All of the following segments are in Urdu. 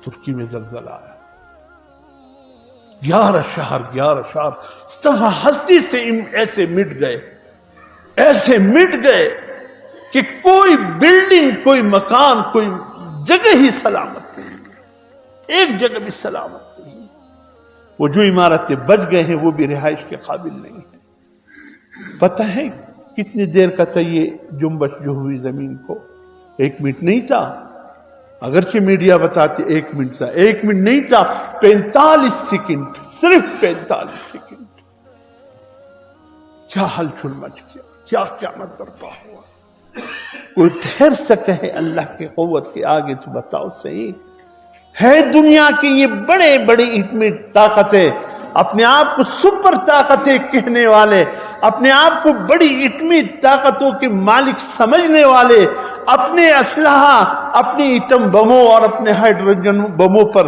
ترکی میں زلزلہ آیا، 11 شہر صفحہ ہستی سے ایسے مٹ گئے کہ کوئی بلڈنگ، کوئی مکان، کوئی جگہ ہی سلامت نہیں، ایک جگہ بھی سلامت نہیں۔ وہ جو عمارتیں بچ گئے ہیں وہ بھی رہائش کے قابل نہیں ہیں۔ پتہ ہے کتنی دیر کا تھا یہ جنبش جو ہوئی زمین کو؟ 1 منٹ نہیں تھا، اگرچہ میڈیا بتاتی 1 منٹ تھا، 1 منٹ نہیں تھا، 45 سیکنڈ، صرف 45 سیکنڈ۔ کیا ہلچل مچ گیا، کیا قیامت برپا ہوا۔ کوئی ٹھہر سکے ہے اللہ کی قوت کے آگے؟ تو بتاؤ صحیح ہے دنیا کی یہ بڑے بڑے اتنی طاقتیں، اپنے آپ کو سپر طاقتیں کہنے والے، اپنے آپ کو بڑی اتنی طاقتوں کے مالک سمجھنے والے، اپنے اسلحہ، اپنی ایٹم بموں اور اپنے ہائیڈروجن بموں پر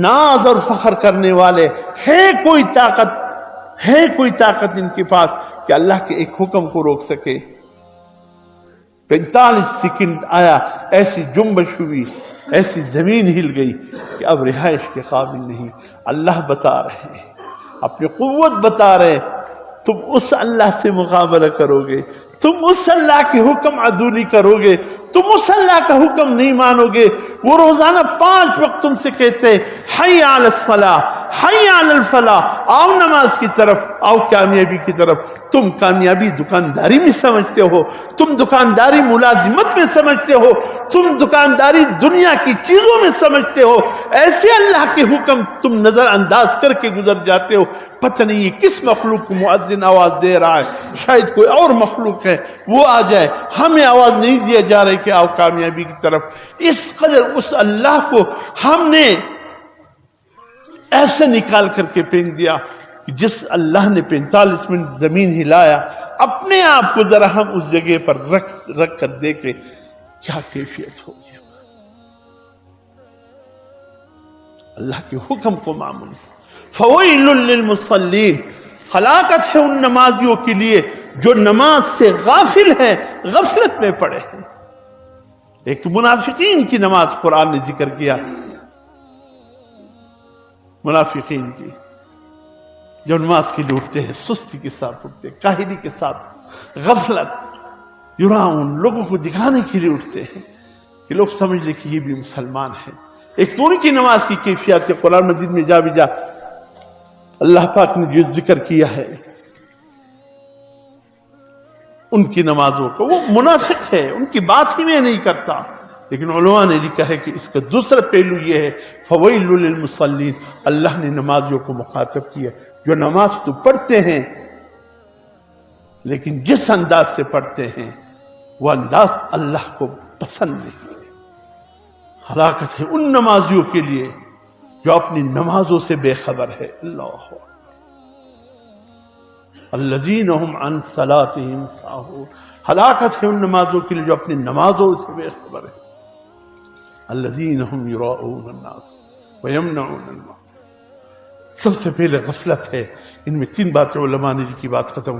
ناز اور فخر کرنے والے، ہے کوئی طاقت ان کے پاس کہ اللہ کے ایک حکم کو روک سکے؟ 45 سیکنڈ آیا، ایسی جنبش ہوئی، ایسی زمین ہل گئی کہ اب رہائش کے قابل نہیں۔ اللہ بتا رہے ہیں، اپنی قوت بتا رہے، تم اس اللہ سے مقابلہ کرو گے، تم اس اللہ کے حکم عدولی کرو گے، تم اس اللہ کا حکم نہیں مانو گے۔ وہ روزانہ 5 وقت تم سے کہتے ہیں حی علی الصلاح، حی علی الفلاح، آؤ نماز کی طرف، آؤ کامیابی کی طرف۔ تم کامیابی دکانداری میں سمجھتے ہو، تم دکانداری ملازمت میں سمجھتے ہو، تم دکانداری دنیا کی چیزوں میں سمجھتے ہو، ایسے اللہ کے حکم تم نظر انداز کر کے گزر جاتے ہو۔ پتہ نہیں یہ کس مخلوق کو مؤذن آواز دے رہا ہے، شاید کوئی اور مخلوق ہے، وہ آ جائے، ہمیں آواز نہیں دیا جا رہی کہ آؤ کامیابی کی طرف۔ اس قدر اس اللہ کو ہم نے ایسے نکال کر کے پھینک دیا کہ جس اللہ نے 45 منٹ زمین ہلایا، اپنے آپ کو ذرا ہم اس جگہ پر رکھ کر دیکھیں کیا کیفیت ہوگی۔ اللہ کے حکم کو معمول فویل للمصلین، ہلاکت ہے ان نمازیوں کے لیے جو نماز سے غافل ہیں، غفلت میں پڑے ہیں۔ ایک تو منافقین کی نماز قرآن نے ذکر کیا، منافقین کی جو نماز کے لیے اٹھتے ہیں سستی کے ساتھ اٹھتے ہیں، کاہلی کے ساتھ، غفلت، یراؤن، لوگوں کو دکھانے کے لیے اٹھتے ہیں کہ لوگ سمجھ لیں کہ یہ بھی مسلمان ہیں۔ ایک تو ان کی نماز کی کیفیت ہے، قرآن مجید میں جا بھی جا اللہ پاک نے جو ذکر کیا ہے ان کی نمازوں کو، وہ منافق ہے، ان کی بات ہی میں نہیں کرتا۔ لیکن علماء نے لکھا ہے کہ اس کا دوسرا پہلو یہ ہے فویل للمصلین، اللہ نے نمازیوں کو مخاطب کیا جو نماز تو پڑھتے ہیں لیکن جس انداز سے پڑھتے ہیں وہ انداز اللہ کو پسند نہیں ہے۔ ہلاکت ہے ان نمازیوں کے لیے جو اپنی نمازوں سے بے خبر ہے۔ اللہ الذین هم عن صلاتهم ساہون، ہلاکت ہے ان نمازوں کے لیے جو اپنی نمازوں سے بے خبر ہے۔ الذین هم یراؤون الناس ویمنعون الماعون، سب سے پہلے غفلت ہے۔ ان میں 3 باتیں علماء نے کی بات ختم